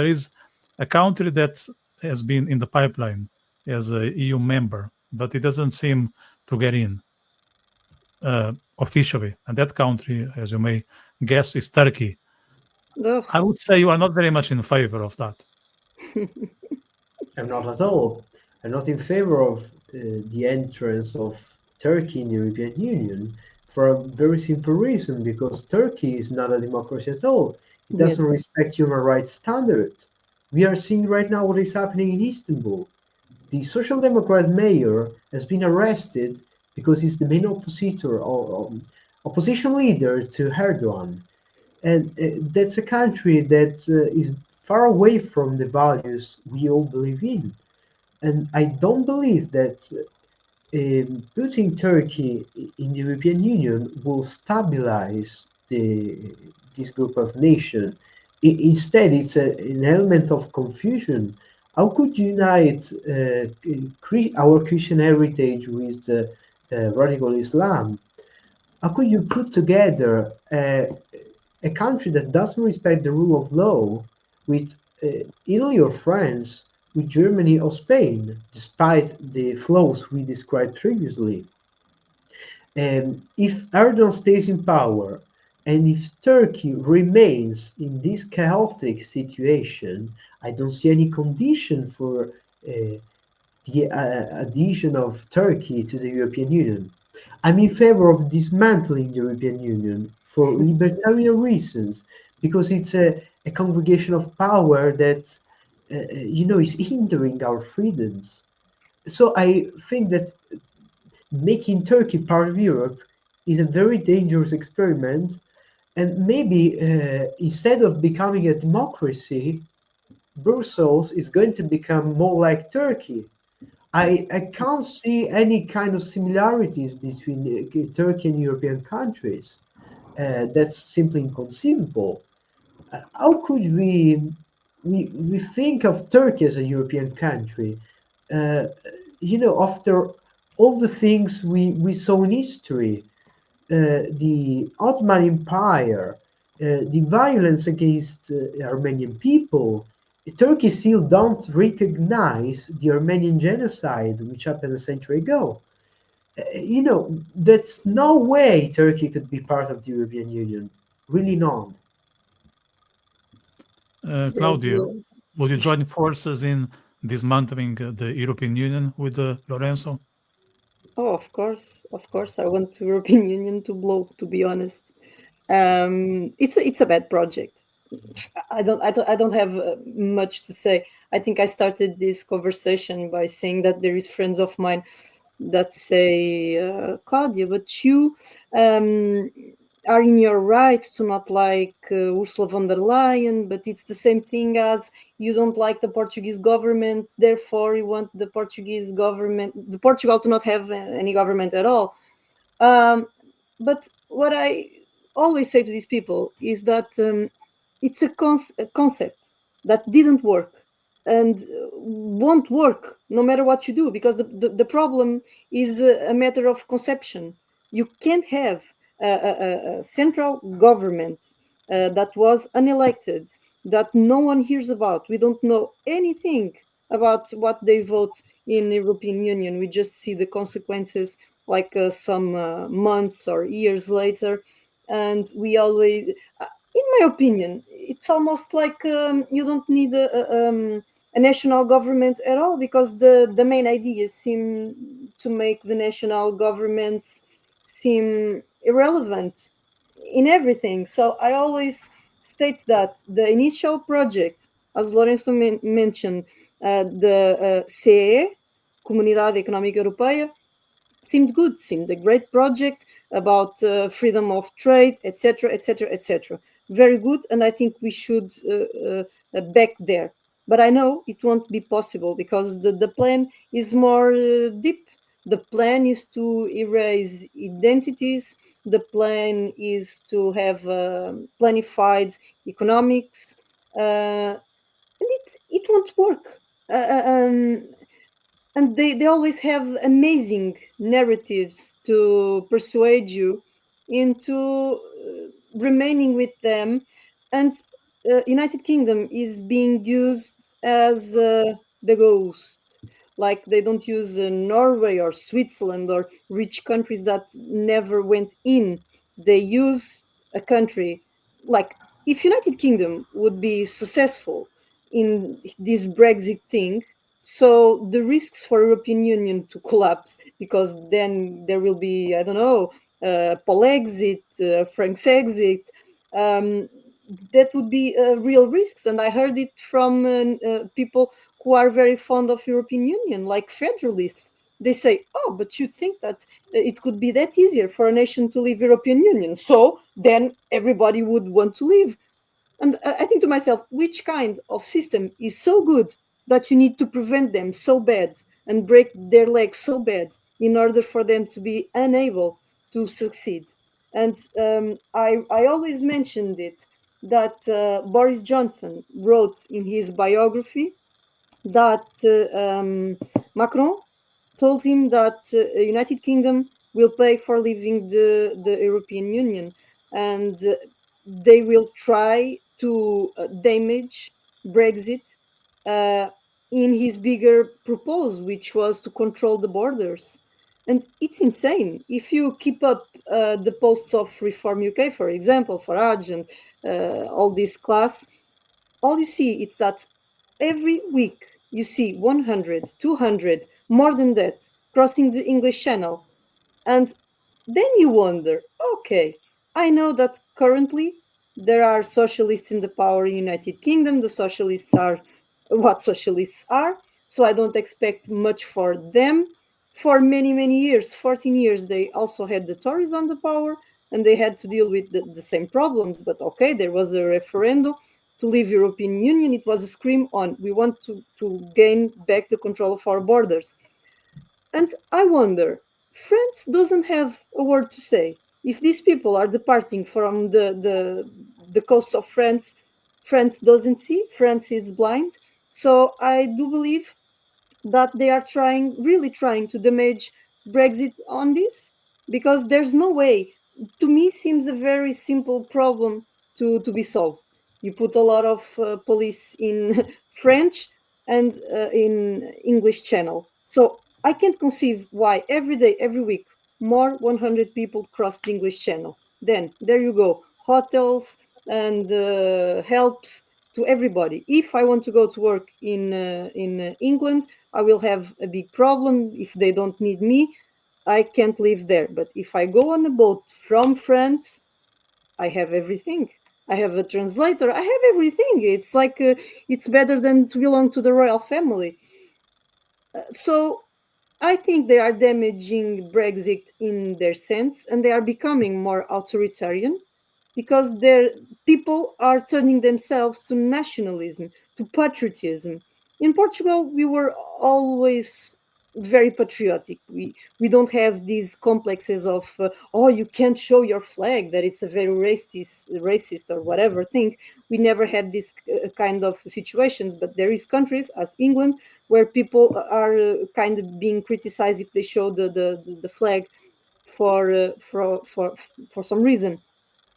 There is a country that has been in the pipeline as a EU member, but it doesn't seem to get in officially. And that country, as you may guess, is Turkey. Ugh. I would say you are not very much in favor of that. I'm not at all. I'm not in favor of the entrance of Turkey in the European Union for a very simple reason, because Turkey is not a democracy at all. It doesn't Yes. respect human rights standards. We are seeing right now what is happening in Istanbul. The Social Democrat mayor has been arrested because he's the main opposition leader to Erdogan. And that's a country that is far away from the values we all believe in. And I don't believe that putting Turkey in the European Union will stabilize this group of nations. Instead, it's an element of confusion. How could you unite our Christian heritage with radical Islam? How could you put together a country that doesn't respect the rule of law with Italy or France, with Germany or Spain, despite the flaws we described previously? If Erdogan stays in power and if Turkey remains in this chaotic situation, I don't see any condition for the adhesion of Turkey to the European Union. I'm in favor of dismantling the European Union for libertarian reasons, because it's a congregation of power that is hindering our freedoms. So I think that making Turkey part of Europe is a very dangerous experiment, and maybe instead of becoming a democracy, Brussels is going to become more like Turkey. I can't see any kind of similarities between Turkey and European countries. That's simply inconceivable. How could we think of Turkey as a European country? After all the things we saw in history, the Ottoman Empire, the violence against Armenian people, Turkey still don't recognize the Armenian genocide, which happened a century ago. That's no way Turkey could be part of the European Union. Really none. Claudio, would you join forces in dismantling the European Union with Lorenzo? Oh, of course, I want the European Union to blow. To be honest, it's a bad project. I don't have much to say. I think I started this conversation by saying that there is friends of mine that say, Claudia, but you are in your right to not like Ursula von der Leyen, but it's the same thing as you don't like the Portuguese government, therefore you want the Portugal to not have any government at all. But what I always say to these people is that it's a concept that didn't work and won't work no matter what you do, because the problem is a matter of conception. You can't have a central government that was unelected, that no one hears about. We don't know anything about what they vote in the European Union. We just see the consequences like some months or years later. And we always, in my opinion, it's almost like you don't need a national government at all, because the main ideas seem to make the national governments seem irrelevant in everything. So I always state that the initial project, as Lorenzo mentioned, the CE, Comunidade Económica Europeia, seemed good, seemed a great project about freedom of trade, etc., etc., etc. Very good, and I think we should back there. But I know it won't be possible, because the plan is more deep. The plan is to erase identities. The plan is to have planified economics, and it won't work. And they always have amazing narratives to persuade you into remaining with them. And United Kingdom is being used as the ghost. Like they don't use Norway or Switzerland or rich countries that never went in. They use a country like if United Kingdom would be successful in this Brexit thing, so the risks for European Union to collapse because then there will be I don't know Paul exit, Frank's exit. Um, that would be real risks, and I heard it from people who are very fond of European Union, like federalists. They say, "Oh, but you think that it could be that easier for a nation to leave European Union, so then everybody would want to leave." And I think to myself, which kind of system is so good that you need to prevent them so bad and break their legs so bad in order for them to be unable to succeed? And I always mentioned it that Boris Johnson wrote in his biography that Macron told him that United Kingdom will pay for leaving the European Union, and they will try to damage Brexit uh, in his bigger proposal, which was to control the borders. And it's insane. If you keep up the posts of Reform UK, for example, Farage and all this class, all you see is that every week you see 100, 200, more than that, crossing the English Channel. And then you wonder, okay, I know that currently there are socialists in the power in the United Kingdom. The socialists are what socialists are, so I don't expect much for them. For many, many years, 14 years, they also had the Tories on the power and they had to deal with the same problems. But okay, there was a referendum to leave European Union. It was a scream on, we want to gain back the control of our borders. And I wonder, France doesn't have a word to say. If these people are departing from the coast of France, France doesn't see, France is blind. So I do believe that they are trying, really trying to damage Brexit on this because there's no way. To me, seems a very simple problem to be solved. You put a lot of police in French and in English Channel. So I can't conceive why every day, every week, more 100 people cross the English Channel. Then there you go, hotels and helps to everybody. If I want to go to work in England, I will have a big problem if they don't need me. I can't live there. But if I go on a boat from France, I have everything. I have a translator. I have everything. It's like it's better than to belong to the royal family. So I think they are damaging Brexit in their sense, and they are becoming more authoritarian because their people are turning themselves to nationalism, to patriotism. In Portugal, we were always very patriotic. We don't have these complexes of oh, you can't show your flag, that it's a very racist or whatever thing. We never had this kind of situations, but there is countries as England where people are kind of being criticized if they show the flag for for some reason.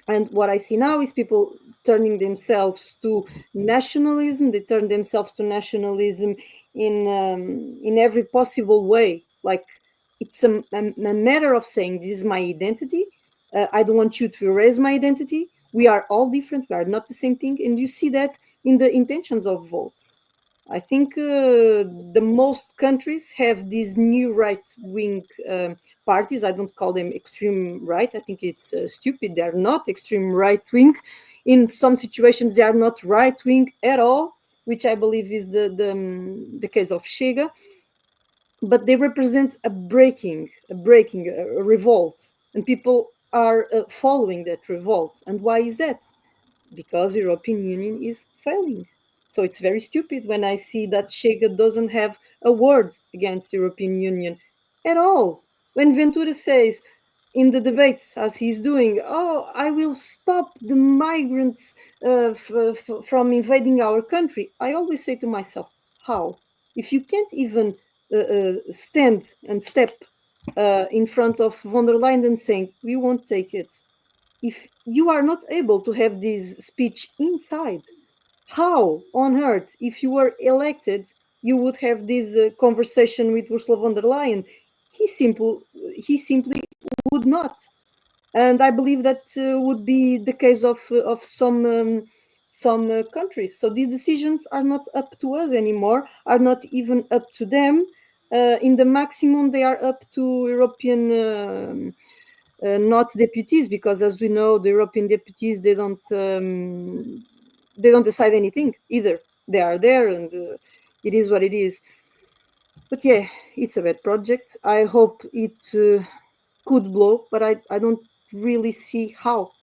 And what I see now is people turning themselves to nationalism. They turn themselves to nationalism in every possible way. Like it's a matter of saying, this is my identity. I don't want you to erase my identity. We are all different. We are not the same thing. And you see that in the intentions of votes. I think the most countries have these new right-wing parties. I don't call them extreme right. I think it's stupid. They are not extreme right-wing. In some situations, they are not right-wing at all, which I believe is the case of Chega. But they represent a revolt, and people are following that revolt. And why is that? Because European Union is failing. So it's very stupid when I see that Chega doesn't have a word against European Union at all. When Ventura says in the debates, as he's doing, oh, I will stop the migrants from invading our country, I always say to myself, how? If you can't even stand and step in front of von der Leyen and saying, we won't take it, if you are not able to have this speech inside, how on earth, if you were elected, you would have this conversation with Ursula von der Leyen? He simply would not. And I believe that would be the case of some countries. So these decisions are not up to us anymore, are not even up to them. In the maximum, they are up to European not deputies, because as we know, the European deputies, they don't decide anything either. They are there, and it is what it is. But yeah, it's a bad project. I hope it could blow, but I don't really see how.